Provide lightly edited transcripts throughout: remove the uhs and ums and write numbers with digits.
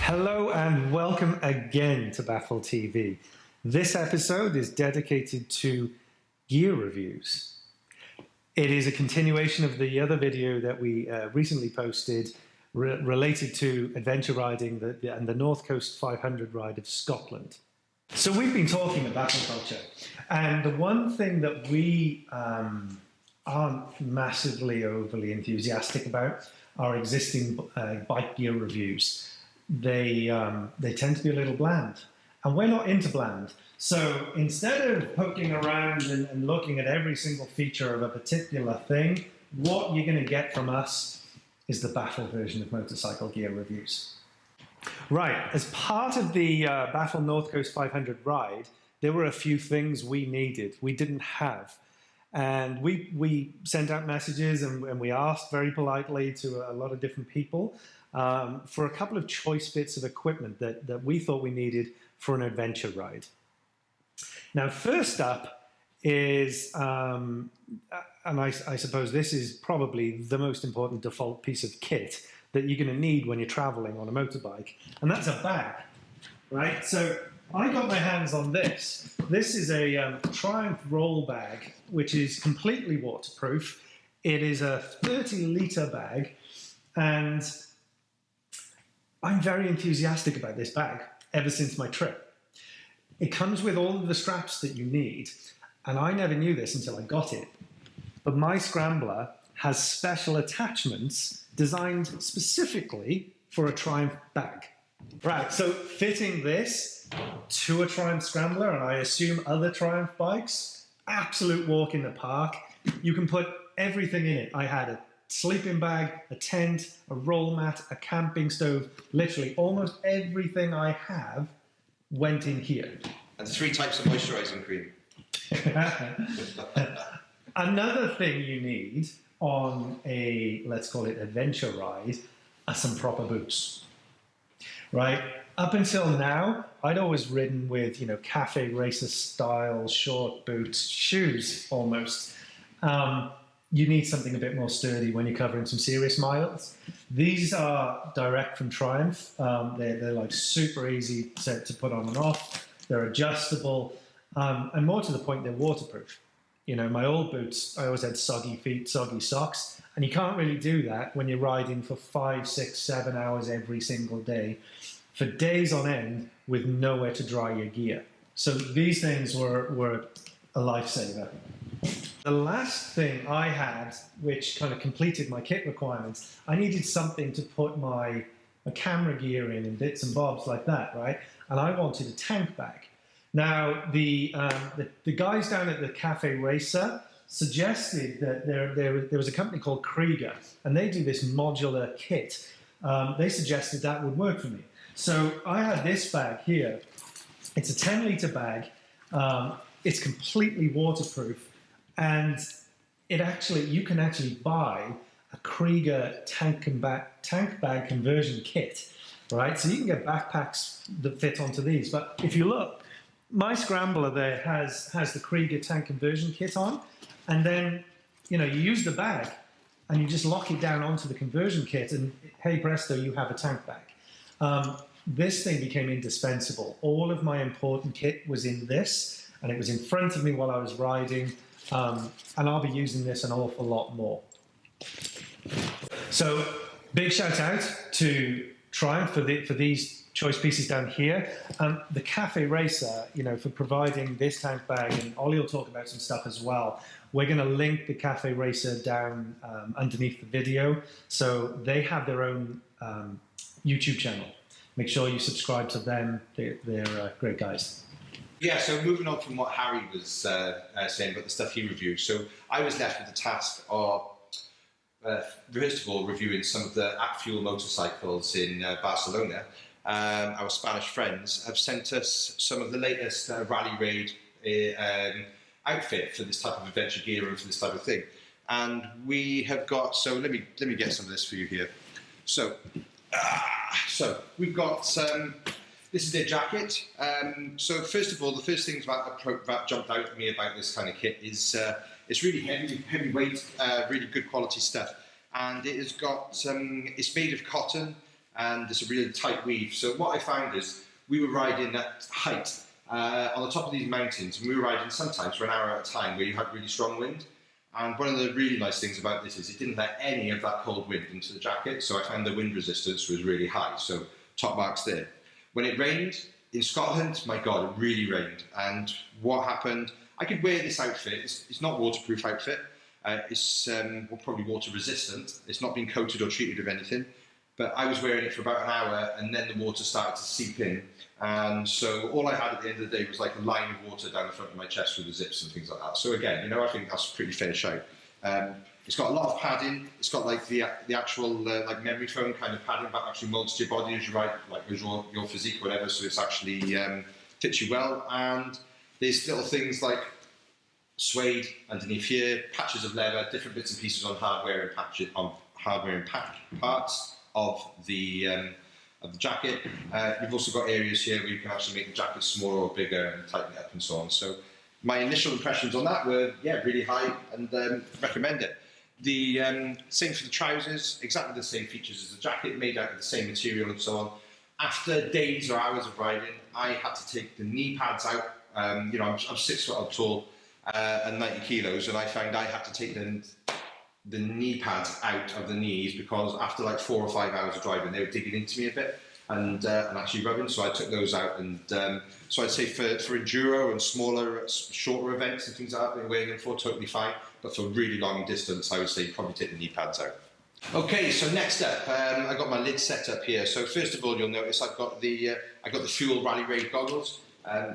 Hello and welcome again to Baffle TV. This episode is dedicated to gear reviews. It is a continuation of the other video that we recently posted related to adventure riding and the North Coast 500 ride of Scotland. So we've been talking about battle culture, and the one thing that we aren't massively overly enthusiastic about are existing bike gear reviews. They tend to be a little bland, and we're not into bland. So instead of poking around and looking at every single feature of a particular thing, what you're going to get from us is the Baffle version of motorcycle gear reviews. Right, as part of the Baffle North Coast 500 ride, there were a few things we needed, we didn't have. And we sent out messages and we asked very politely to a lot of different people for a couple of choice bits of equipment that we thought we needed for an adventure ride. Now, first up is, and I suppose this is probably the most important default piece of kit that you're going to need when you're traveling on a motorbike, and that's a bag, right? So I got my hands on this. This is a Triumph roll bag, which is completely waterproof. It is a 30-litre bag, and I'm very enthusiastic about this bag ever since my trip. It comes with all of the straps that you need, and I never knew this until I got it. But my Scrambler has special attachments designed specifically for a Triumph bag. Right, so fitting this to a Triumph Scrambler, and I assume other Triumph bikes, absolute walk in the park. You can put everything in it. I had a sleeping bag, a tent, a roll mat, a camping stove, literally almost everything I have went in here. And 3 types of moisturising cream. Another thing you need on a, let's call it adventure ride, are some proper boots, right? Up until now, I'd always ridden with, cafe racer style, short boots, shoes almost. You need something a bit more sturdy when you're covering some serious miles. These are direct from Triumph. They're like super easy to put on and off. They're adjustable, and more to the point, they're waterproof. My old boots, I always had soggy feet, soggy socks, and you can't really do that when you're riding for 5, 6, 7 hours every single day, for days on end with nowhere to dry your gear. So these things were a lifesaver. The last thing I had, which kind of completed my kit requirements, I needed something to put my camera gear in and bits and bobs like that, right? And I wanted a tank bag. Now, the guys down at the Cafe Racer suggested that there was a company called Krieger, and they do this modular kit. They suggested that would work for me. So I had this bag here. It's a 10-litre bag. It's completely waterproof. And you can actually buy a Krieger tank bag conversion kit, right? So you can get backpacks that fit onto these. But if you look, my Scrambler there has the Krieger tank conversion kit on, and then you use the bag and you just lock it down onto the conversion kit, and hey presto, you have a tank bag. This thing became indispensable. All of my important kit was in this, and it was in front of me while I was riding. And I'll be using this an awful lot more. So big shout out to Triumph for these choice pieces down here. The Cafe Racer, for providing this tank bag, and Ollie will talk about some stuff as well. We're going to link the Cafe Racer down underneath the video. So they have their own YouTube channel. Make sure you subscribe to them. They're great guys. Yeah, so moving on from what Harry was saying about the stuff he reviewed, so I was left with the task of, first of all, reviewing some of the at-fuel motorcycles in Barcelona. Our Spanish friends have sent us some of the latest rally raid outfit for this type of adventure gear and for this type of thing. And we have got, so let me get some of this for you here. So we've got this is their jacket. So first of all, the first thing that jumped out at me about this kind of kit is it's really heavyweight, really good quality stuff, and it has got it's made of cotton. and it's a really tight weave. So what I found is we were riding at height on the top of these mountains, and we were riding sometimes for an hour at a time where you had really strong wind. And one of the really nice things about this is it didn't let any of that cold wind into the jacket, so I found the wind resistance was really high, so top marks there. When it rained in Scotland, my God, it really rained. And what happened, I could wear this outfit, it's not a waterproof outfit, it's probably water resistant, it's not been coated or treated with anything, but I was wearing it for about an hour and then the water started to seep in. And so all I had at the end of the day was like a line of water down the front of my chest through the zips and things like that. So again, you know, I think that's a pretty fair shout. It's got a lot of padding. It's got like the actual like memory foam kind of padding, but actually molds to your body as you ride, like as your physique or whatever. So it's actually fits you well. And there's little things like suede underneath here, patches of leather, different bits and pieces on hardware and parts of the jacket. You've also got areas here where you can actually make the jacket smaller or bigger and tighten it up and so on. So my initial impressions on that were, yeah, really high, and recommend it. The same for the trousers, exactly the same features as the jacket, made out of the same material and so on. After days or hours of riding, I had to take the knee pads out. You know, I'm 6 foot tall and 90 kilos, and I found I had to take the knee pads out of the knees because after like 4 or 5 hours of driving, they were digging into me a bit and actually rubbing. So I took those out, and so I'd say for enduro and smaller, shorter events and things like that, wearing them for totally fine. But for really long distance, I would say probably take the knee pads out. Okay, so next up, I got my lid set up here. So first of all, you'll notice I've got the Fuel Rally Raid goggles.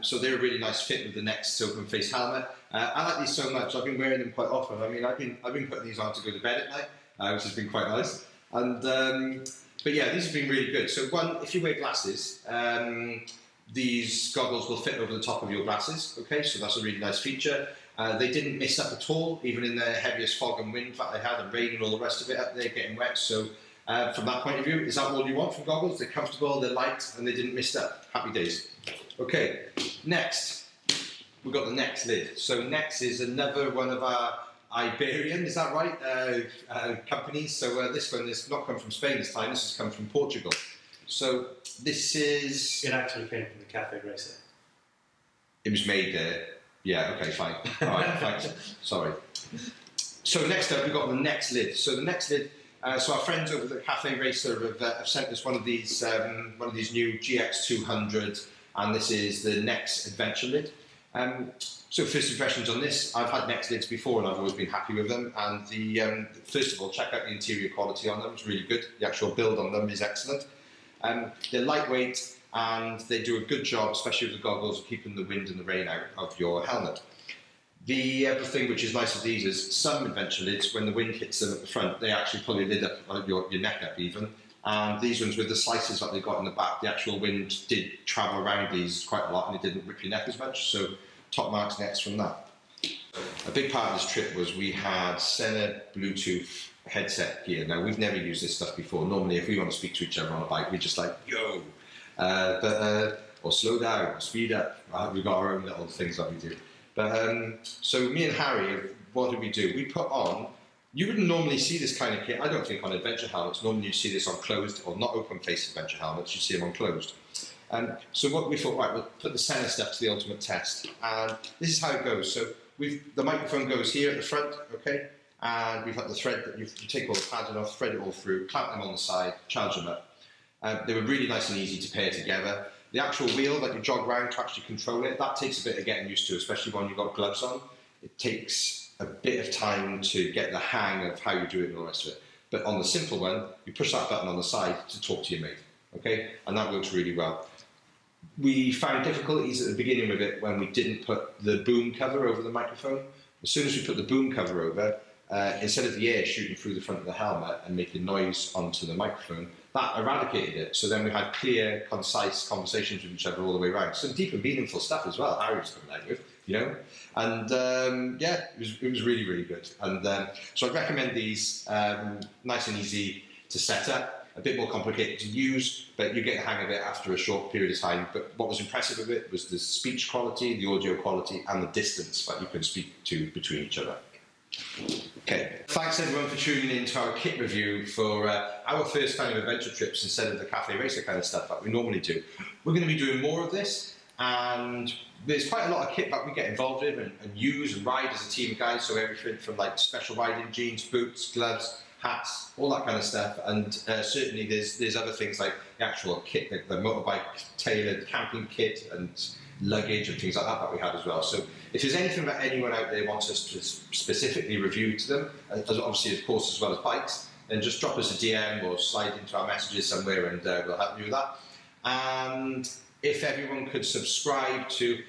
So they're a really nice fit with the Next open face helmet. I like these so much. I've been wearing them quite often. I mean, I've been putting these on to go to bed at night, which has been quite nice. And but yeah, these have been really good. So one, if you wear glasses, these goggles will fit over the top of your glasses. Okay, so that's a really nice feature. They didn't miss up at all, even in the heaviest fog and wind that they had, and rain and all the rest of it up there getting wet. So from that point of view, is that all you want from goggles? They're comfortable, they're light, and they didn't miss up. Happy days. Okay, next, we've got the Next lid. So Next is another one of our Iberian, is that right, companies. So this one has not come from Spain this time, this has come from Portugal. So this is... It actually came from the Cafe Racer. It was made there. Yeah, okay, fine. All right, thanks. Sorry. So next up, we've got the Next lid. So the Next lid, so our friends over at the Cafe Racer have sent us one of these new GX200, and this is the Next Adventure lid. So first impressions on this, I've had Next lids before and I've always been happy with them. And the first of all, check out the interior quality on them, it's really good. The actual build on them is excellent. They're lightweight and they do a good job, especially with the goggles, of keeping the wind and the rain out of your helmet. The other thing which is nice with these is some adventure lids, when the wind hits them at the front, they actually pull your lid up, your neck up even. And these ones with the slices that they've got in the back, the actual wind did travel around these quite a lot and it didn't rip your neck as much, so top marks next from that. A big part of this trip was we had SENA Bluetooth headset gear. Now, we've never used this stuff before. Normally, if we want to speak to each other on a bike, we're just like, yo, or slow down, or speed up. We've got our own little things that we do. But so me and Harry, what did we do? We put on, you wouldn't normally see this kind of kit, I don't think, on adventure helmets. Normally you see this on closed or not open face adventure helmets, you see them on closed. So what we thought, right, we'll put the SENA stuff to the ultimate test. And this is how it goes. So the microphone goes here at the front, okay? And we've got the thread that you take all the padding off, thread it all through, clamp them on the side, charge them up. They were really nice and easy to pair together. The actual wheel that you jog around to actually control it, that takes a bit of getting used to, especially when you've got gloves on. It takes a bit of time to get the hang of how you do it and all the rest of it. But on the simple one, you push that button on the side to talk to your mate, okay? And that works really well. We found difficulties at the beginning of it when we didn't put the boom cover over the microphone. As soon as we put the boom cover over, instead of the air shooting through the front of the helmet and making noise onto the microphone, that eradicated it. So then we had clear, concise conversations with each other all the way around. Some deep and meaningful stuff as well, Harry was coming out with, you know. And yeah, it was really, really good. And so I'd recommend these, nice and easy to set up. A bit more complicated to use, but you get the hang of it after a short period of time. But what was impressive of it was the speech quality, the audio quality, and the distance that you can speak to between each other. Okay, thanks everyone for tuning in to our kit review for our first kind of adventure trips instead of the cafe racer kind of stuff that we normally do. We're going to be doing more of this, and there's quite a lot of kit that we get involved in and use and ride as a team of guys, so everything from like special riding jeans, boots, gloves, hats, all that kind of stuff, and certainly there's other things like the actual kit, like the motorbike tailored camping kit and luggage and things like that we had as well. So if there's anything that anyone out there wants us to specifically review to them, as obviously of course as well as bikes, then just drop us a DM or slide into our messages somewhere and we'll help you with that. And if everyone could subscribe to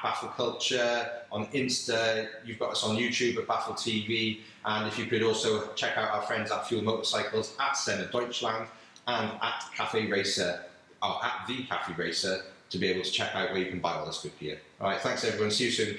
Baffle Culture on Insta, you've got us on YouTube at Baffle TV, and if you could also check out our friends at Fuel Motorcycles, at SENA Deutschland, and at Cafe Racer, or at the Cafe Racer, to be able to check out where you can buy all this good gear. All right, thanks everyone, see you soon.